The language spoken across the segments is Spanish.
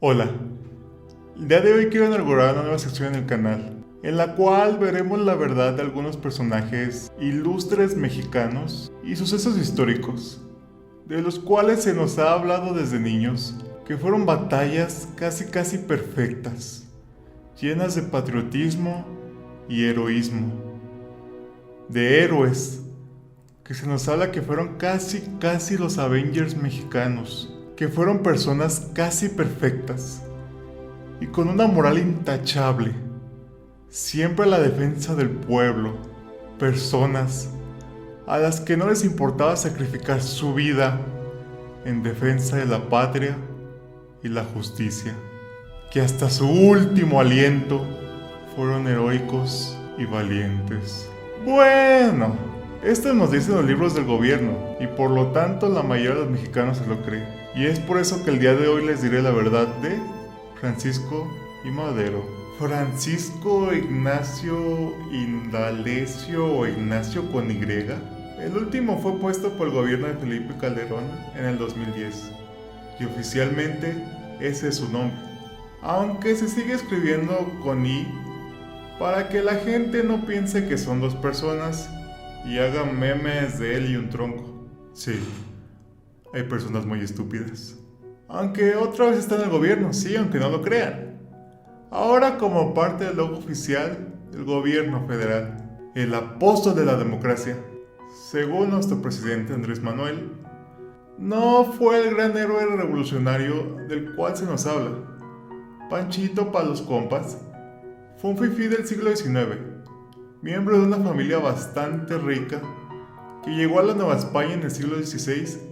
Hola, el día de hoy quiero inaugurar una nueva sección en el canal, en la cual veremos la verdad de algunos personajes ilustres mexicanos y sucesos históricos, de los cuales se nos ha hablado desde niños, que fueron batallas casi perfectas, llenas de patriotismo y heroísmo, de héroes, que se nos habla que fueron casi los Avengers mexicanos, que fueron personas casi perfectas y con una moral intachable, siempre a la defensa del pueblo, personas a las que no les importaba sacrificar su vida en defensa de la patria y la justicia, que hasta su último aliento fueron heroicos y valientes. Bueno, esto nos dicen los libros del gobierno y por lo tanto la mayoría de los mexicanos se lo cree. Y es por eso que el día de hoy les diré la verdad de Francisco I. Madero. Francisco Ignacio Indalecio o Ignacio con Y. El último fue puesto por el gobierno de Felipe Calderón en el 2010 y oficialmente ese es su nombre, aunque se sigue escribiendo con I para que la gente no piense que son dos personas y hagan memes de él y un tronco. Sí, hay personas muy estúpidas. Aunque otra vez está en el gobierno, sí, aunque no lo crean. Ahora como parte del logo oficial del gobierno federal, el apóstol de la democracia, según nuestro presidente Andrés Manuel, no fue el gran héroe revolucionario del cual se nos habla. Panchito pa' los compas fue un fifí del siglo XIX, miembro de una familia bastante rica que llegó a la Nueva España en el siglo XVI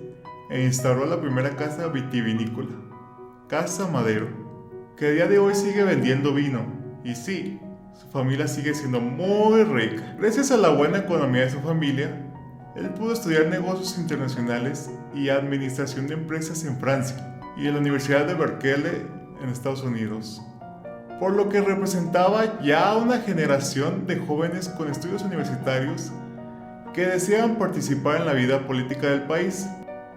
e instauró la primera casa vitivinícola, Casa Madero, que a día de hoy sigue vendiendo vino. Y sí, su familia sigue siendo muy rica. Gracias a la buena economía de su familia, él pudo estudiar negocios internacionales y administración de empresas en Francia y en la Universidad de Berkeley en Estados Unidos, por lo que representaba ya una generación de jóvenes con estudios universitarios que deseaban participar en la vida política del país,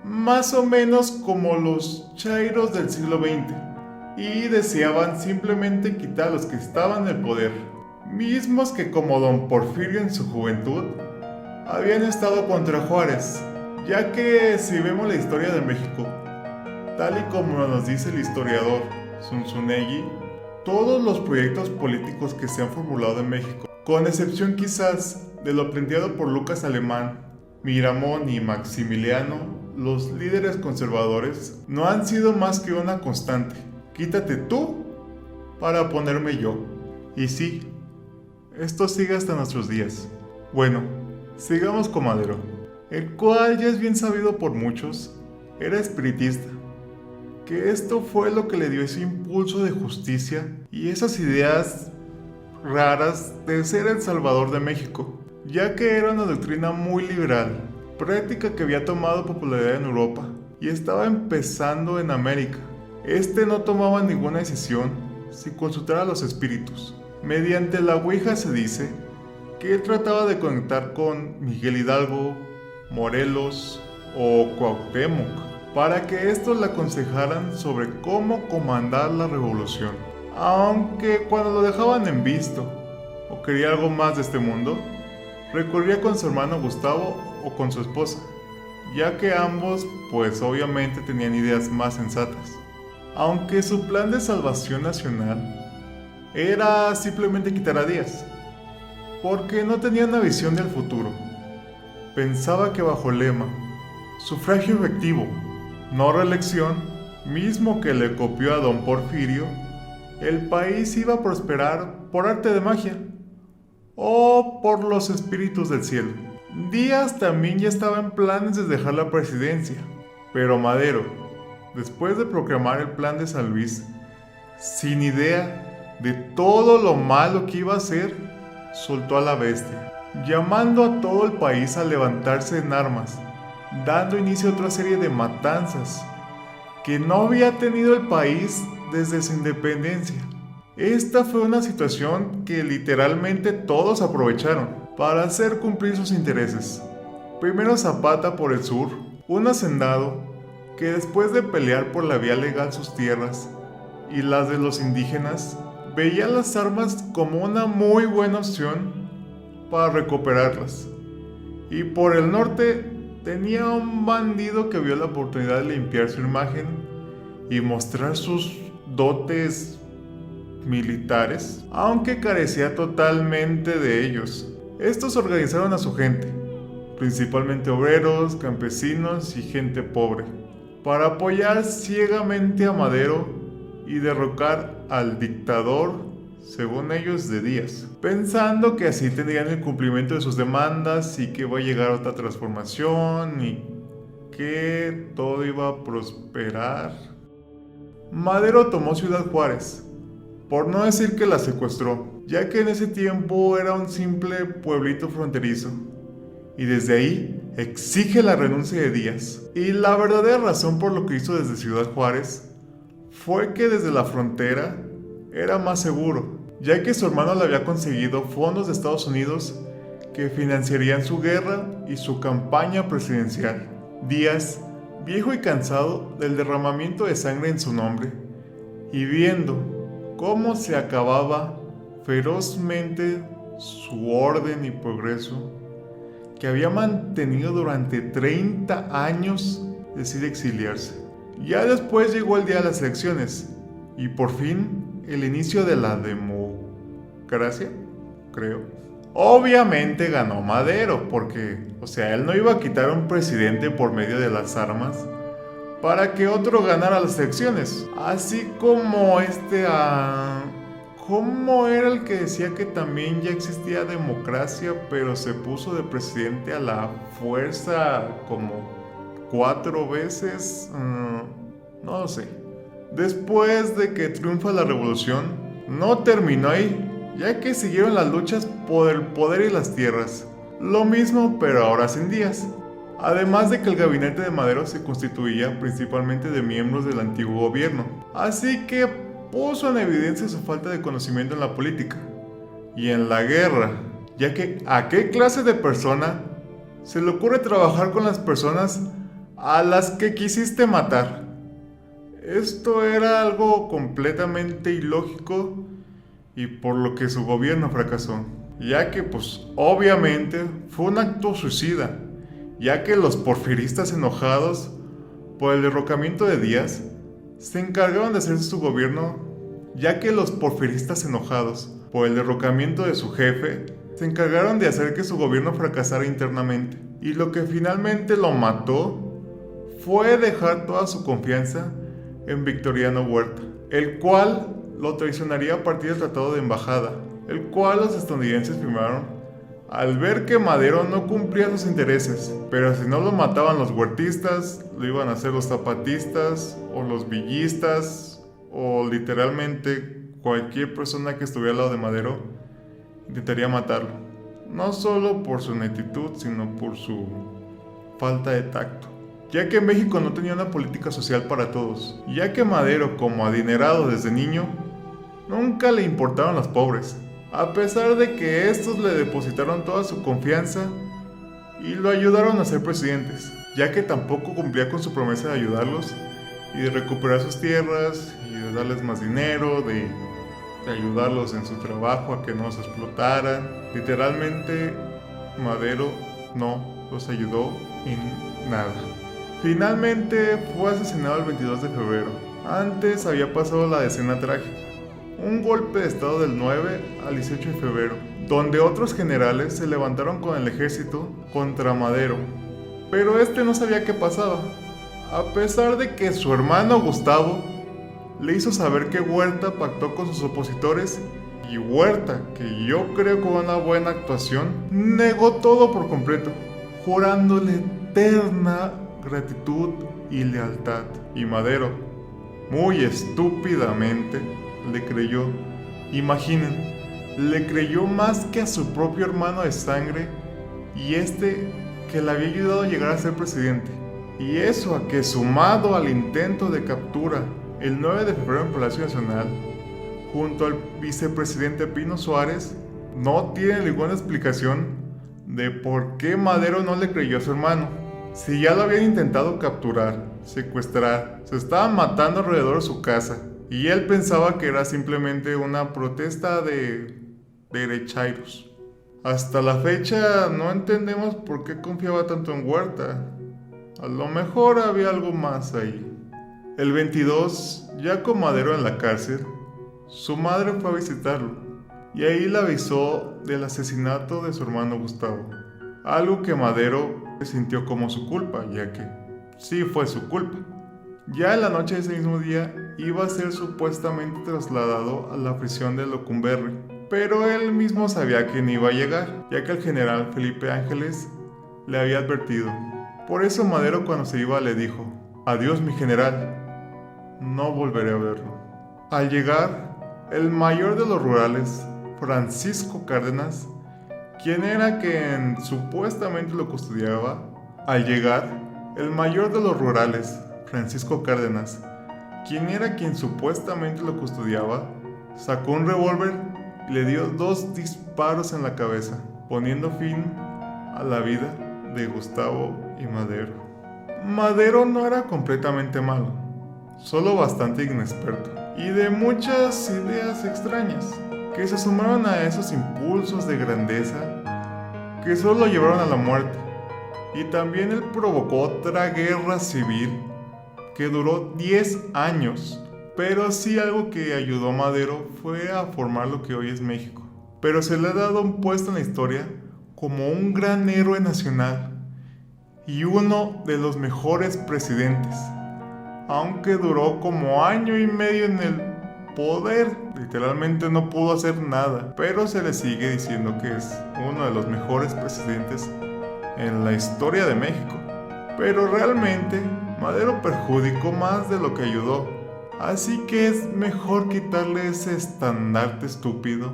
más o menos como los chairos del siglo XX, y deseaban simplemente quitar a los que estaban en el poder, mismos que como don Porfirio en su juventud habían estado contra Juárez, ya que si vemos la historia de México, tal y como nos dice el historiador Zunzunegui, todos los proyectos políticos que se han formulado en México, con excepción quizás de lo planteado por Lucas Alemán, Miramón y Maximiliano, los líderes conservadores, no han sido más que una constante: quítate tú para ponerme yo. Y sí, esto sigue hasta nuestros días. Bueno, sigamos con Madero, el cual ya es bien sabido por muchos, era espiritista, que esto fue lo que le dio ese impulso de justicia y esas ideas raras de ser el salvador de México, ya que era una doctrina muy liberal, práctica que había tomado popularidad en Europa y estaba empezando en América. Este no tomaba ninguna decisión sin consultar a los espíritus. Mediante la Ouija se dice que él trataba de conectar con Miguel Hidalgo, Morelos o Cuauhtémoc, para que estos le aconsejaran sobre cómo comandar la revolución. Aunque cuando lo dejaban en visto o quería algo más de este mundo, recurría con su hermano Gustavo o con su esposa, ya que ambos pues obviamente tenían ideas más sensatas. Aunque su plan de salvación nacional era simplemente quitar a Díaz, porque no tenía una visión del futuro. Pensaba que bajo el lema sufragio efectivo, no reelección, mismo que le copió a don Porfirio, el país iba a prosperar por arte de magia o por los espíritus del cielo. Díaz también ya estaba en planes de dejar la presidencia, pero Madero, después de proclamar el plan de San Luis, sin idea de todo lo malo que iba a hacer, soltó a la bestia, llamando a todo el país a levantarse en armas, dando inicio a otra serie de matanzas que no había tenido el país desde su independencia. Esta fue una situación que literalmente todos aprovecharon para hacer cumplir sus intereses. Primero Zapata por el sur, un hacendado que después de pelear por la vía legal sus tierras y las de los indígenas, veía las armas como una muy buena opción para recuperarlas. Y por el norte tenía un bandido que vio la oportunidad de limpiar su imagen y mostrar sus dotes militares, aunque carecía totalmente de ellos. Estos organizaron a su gente, principalmente obreros, campesinos y gente pobre, para apoyar ciegamente a Madero y derrocar al dictador, según ellos, de Díaz, pensando que así tendrían el cumplimiento de sus demandas y que iba a llegar otra transformación y que todo iba a prosperar. Madero tomó Ciudad Juárez, por no decir que la secuestró, ya que en ese tiempo era un simple pueblito fronterizo, y desde ahí exige la renuncia de Díaz. Y la verdadera razón por lo que hizo desde Ciudad Juárez fue que desde la frontera era más seguro, ya que su hermano le había conseguido fondos de Estados Unidos que financiarían su guerra y su campaña presidencial. Díaz, viejo y cansado del derramamiento de sangre en su nombre, y viendo cómo se acababa ferozmente su orden y progreso que había mantenido durante 30 años, decide exiliarse. Ya después llegó el día de las elecciones y por fin el inicio de la democracia, creo. Obviamente ganó Madero porque, él no iba a quitar a un presidente por medio de las armas para que otro ganara las elecciones. Así como ¿cómo era el que decía que también ya existía democracia, pero se puso de presidente a la fuerza como 4 veces? No lo sé. Después de que triunfa la revolución, no terminó ahí, ya que siguieron las luchas por el poder y las tierras. Lo mismo, pero ahora sin Díaz. Además de que el gabinete de Madero se constituía principalmente de miembros del antiguo gobierno. Así que puso en evidencia su falta de conocimiento en la política y en la guerra, ya que ¿a qué clase de persona se le ocurre trabajar con las personas a las que quisiste matar? Esto era algo completamente ilógico y por lo que su gobierno fracasó, ya que obviamente fue un acto suicida, ya que los porfiristas enojados por el derrocamiento de Díaz se encargaron de hacer su gobierno, ya que los porfiristas enojados por el derrocamiento de su jefe se encargaron de hacer que su gobierno fracasara internamente. Y lo que finalmente lo mató fue dejar toda su confianza en Victoriano Huerta, el cual lo traicionaría a partir del Tratado de Embajada, el cual los estadounidenses firmaron al ver que Madero no cumplía sus intereses, pero si no lo mataban los huertistas, lo iban a hacer los zapatistas o los villistas o literalmente cualquier persona que estuviera al lado de Madero intentaría matarlo, no solo por su netitud, sino por su falta de tacto, ya que México no tenía una política social para todos, ya que Madero, como adinerado desde niño, nunca le importaron los pobres, a pesar de que estos le depositaron toda su confianza y lo ayudaron a ser presidentes, ya que tampoco cumplía con su promesa de ayudarlos y de recuperar sus tierras y de darles más dinero, de ayudarlos en su trabajo a que no los explotaran. Literalmente, Madero no los ayudó en nada. Finalmente fue asesinado el 22 de febrero. Antes había pasado la escena trágica. Un golpe de estado del 9 al 18 de febrero, donde otros generales se levantaron con el ejército contra Madero, pero este no sabía qué pasaba, a pesar de que su hermano Gustavo le hizo saber que Huerta pactó con sus opositores y Huerta, que yo creo con una buena actuación, negó todo por completo, jurándole eterna gratitud y lealtad. Y Madero, muy estúpidamente, le creyó. Imaginen, le creyó más que a su propio hermano de sangre y que le había ayudado a llegar a ser presidente. Y eso a que, sumado al intento de captura el 9 de febrero en Palacio Nacional, junto al vicepresidente Pino Suárez, no tiene ninguna explicación de por qué Madero no le creyó a su hermano. Si ya lo habían intentado capturar, secuestrar, se estaban matando alrededor de su casa, y él pensaba que era simplemente una protesta de derechairos. Hasta la fecha no entendemos por qué confiaba tanto en Huerta. A lo mejor había algo más ahí. El 22, ya con Madero en la cárcel, su madre fue a visitarlo y ahí le avisó del asesinato de su hermano Gustavo. Algo que Madero sintió como su culpa, ya que sí fue su culpa. Ya en la noche de ese mismo día iba a ser supuestamente trasladado a la prisión de Lecumberri, pero él mismo sabía que no iba a llegar, ya que el general Felipe Ángeles le había advertido. Por eso Madero cuando se iba le dijo: adiós mi general, no volveré a verlo. Al llegar, el mayor de los rurales, Francisco Cárdenas, quien era quien supuestamente lo custodiaba, al llegar, el mayor de los rurales, Francisco Cárdenas, quien era quien supuestamente lo custodiaba, sacó un revólver y le dio 2 disparos en la cabeza, poniendo fin a la vida de Gustavo y Madero. Madero no era completamente malo, solo bastante inexperto y de muchas ideas extrañas que se sumaron a esos impulsos de grandeza que solo lo llevaron a la muerte. Y también él provocó otra guerra civil que duró 10 años. Pero sí, algo que ayudó a Madero fue a formar lo que hoy es México. Pero se le ha dado un puesto en la historia como un gran héroe nacional y uno de los mejores presidentes. Aunque duró como año y medio en el poder, literalmente no pudo hacer nada, pero se le sigue diciendo que es uno de los mejores presidentes en la historia de México. Pero realmente Madero perjudicó más de lo que ayudó, así que es mejor quitarle ese estandarte estúpido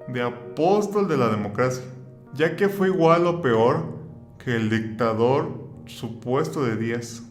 de apóstol de la democracia, ya que fue igual o peor que el dictador supuesto de Díaz.